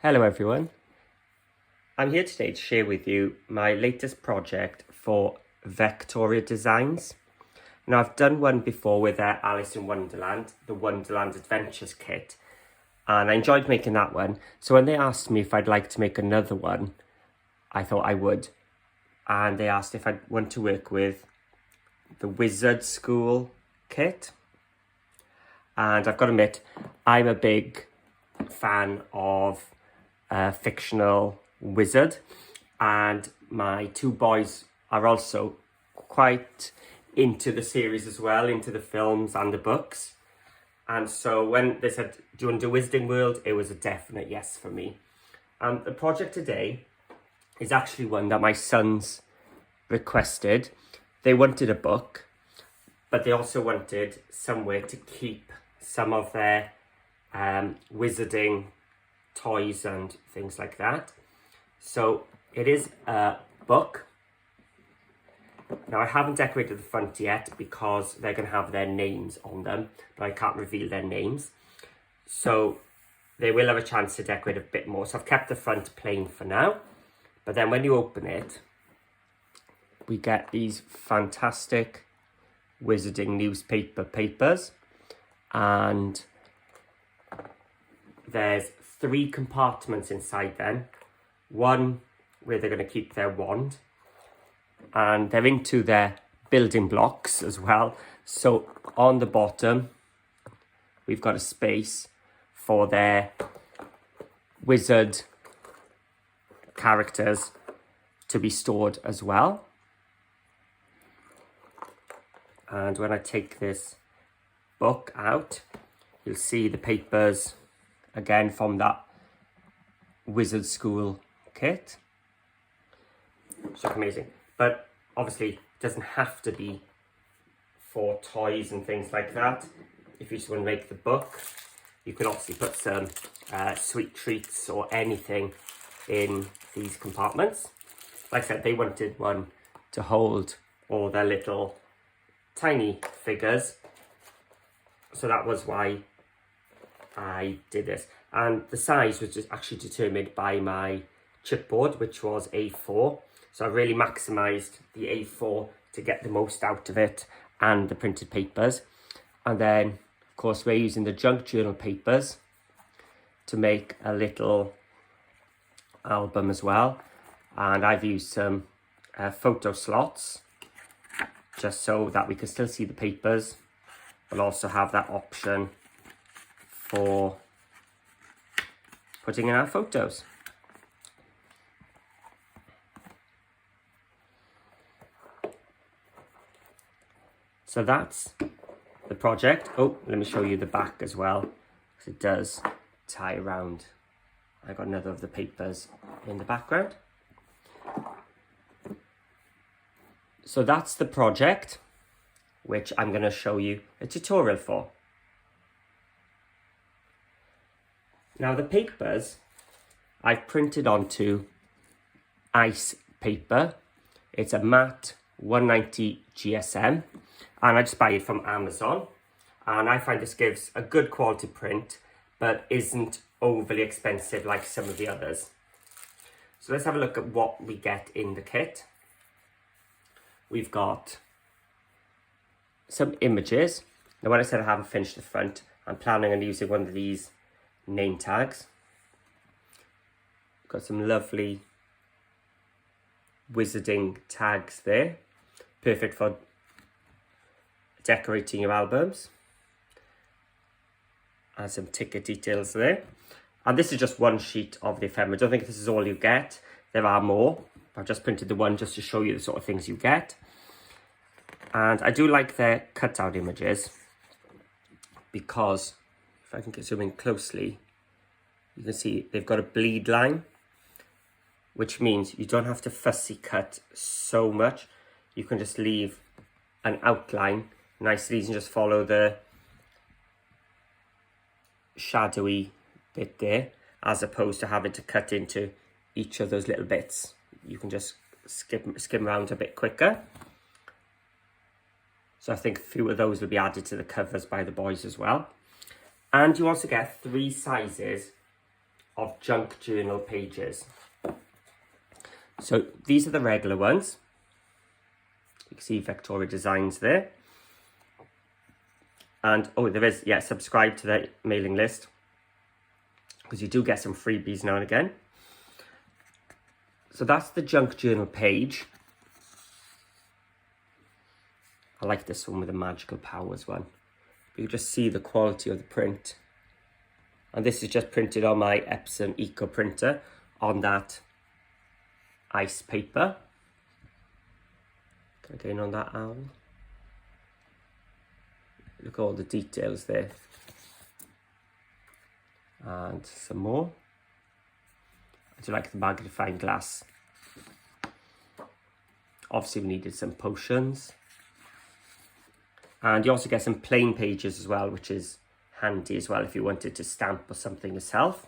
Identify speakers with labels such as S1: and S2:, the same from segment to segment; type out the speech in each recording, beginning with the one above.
S1: Hello everyone, I'm here today to share with you my latest project for Vectoria Designs. Now I've done one before with Alice in Wonderland, the Wonderland Adventures kit, and I enjoyed making that one. So when they asked me if I'd like to make another one, I thought I would. And they asked if I'd want to work with the Wizard School kit. And I've got to admit, I'm a big fan of fictional wizard, and my two boys are also quite into the series as well, into the films and the books. And so when they said, do you want to do Wizarding World? It was a definite yes for me. And the project today is actually one that my sons requested. They wanted a book, but they also wanted somewhere to keep some of their wizarding toys and things like that. So it is a book. Now I haven't decorated the front yet because they're going to have their names on them, but I can't reveal their names. So they will have a chance to decorate a bit more. So I've kept the front plain for now. But then when you open it, we get these fantastic wizarding newspaper papers. And there's 3 compartments inside them. One where they're going to keep their wand, and they're into their building blocks as well. So on the bottom, we've got a space for their wizard characters to be stored as well. And when I take this book out, you'll see the papers again from that Wizard School kit. So amazing. But obviously it doesn't have to be for toys and things like that. If you just want to make the book, you can obviously put some sweet treats or anything in these compartments. Like I said, they wanted one to hold all their little tiny figures. So that was why I did this. And the size was just actually determined by my chipboard, which was A4. So I really maximised the A4 to get the most out of it, and the printed papers. And then, of course, we're using the junk journal papers to make a little album as well. And I've used some photo slots just so that we can still see the papers, but also have that option for putting in our photos. So that's the project. Oh, let me show you the back as well, because it does tie around. I got another of the papers in the background. So that's the project, which I'm going to show you a tutorial for. Now the papers I've printed onto ice paper. It's a matte 190 GSM, and I just buy it from Amazon. And I find this gives a good quality print, but isn't overly expensive like some of the others. So let's have a look at what we get in the kit. We've got some images. Now when I said I haven't finished the front, I'm planning on using one of these name tags. Got some lovely wizarding tags there, perfect for decorating your albums. And some ticket details there. And this is just one sheet of the ephemera. I don't think this is all you get. There are more. I've just printed the one just to show you the sort of things you get. And I do like their cutout images, because if I can zoom in closely, you can see they've got a bleed line, which means you don't have to fussy cut so much. You can just leave an outline nicely and just follow the shadowy bit there, as opposed to having to cut into each of those little bits. You can just skim around a bit quicker. So I think a few of those will be added to the covers by the boys as well. And you also get 3 sizes of junk journal pages. So these are the regular ones. You can see Vectoria Designs there. And, oh, there is, yeah, subscribe to the mailing list, because you do get some freebies now and again. So that's the junk journal page. I like this one with the magical powers one. You can just see the quality of the print. And this is just printed on my Epson Eco printer on that ice paper. Can I get in on that, Alan? Look at all the details there. And some more. I do like the magnifying glass. Obviously we needed some potions. And you also get some plain pages as well, which is handy as well if you wanted to stamp or something yourself.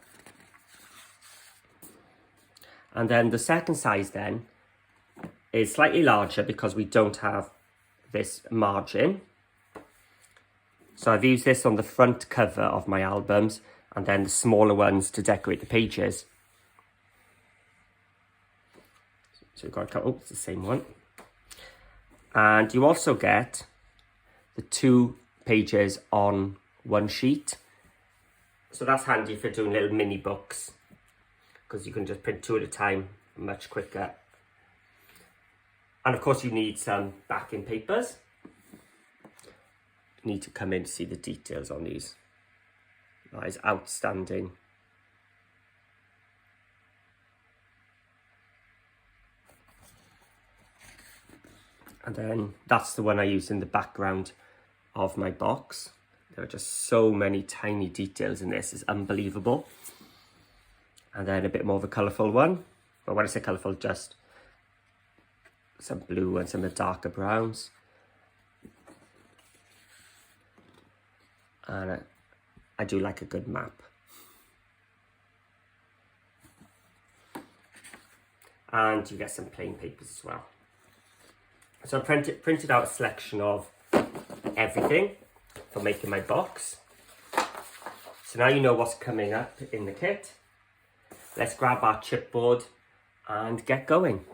S1: And then the second size then is slightly larger because we don't have this margin. So I've used this on the front cover of my albums, and then the smaller ones to decorate the pages. So we've got a couple, oh, it's the same one. And you also get the 2 pages on one sheet. So that's handy for doing little mini books, because you can just print 2 at a time much quicker. And of course you need some backing papers. You need to come in to see the details on these. That is outstanding. And then that's the one I use in the background of my box. There are just so many tiny details in this, it's unbelievable. And then a bit more of a colourful one. Well, when I say colourful, just some blue and some of the darker browns. And I do like a good map. And you get some plain papers as well. So I printed out a selection of everything for making my box. So now you know what's coming up in the kit. Let's grab our chipboard and get going.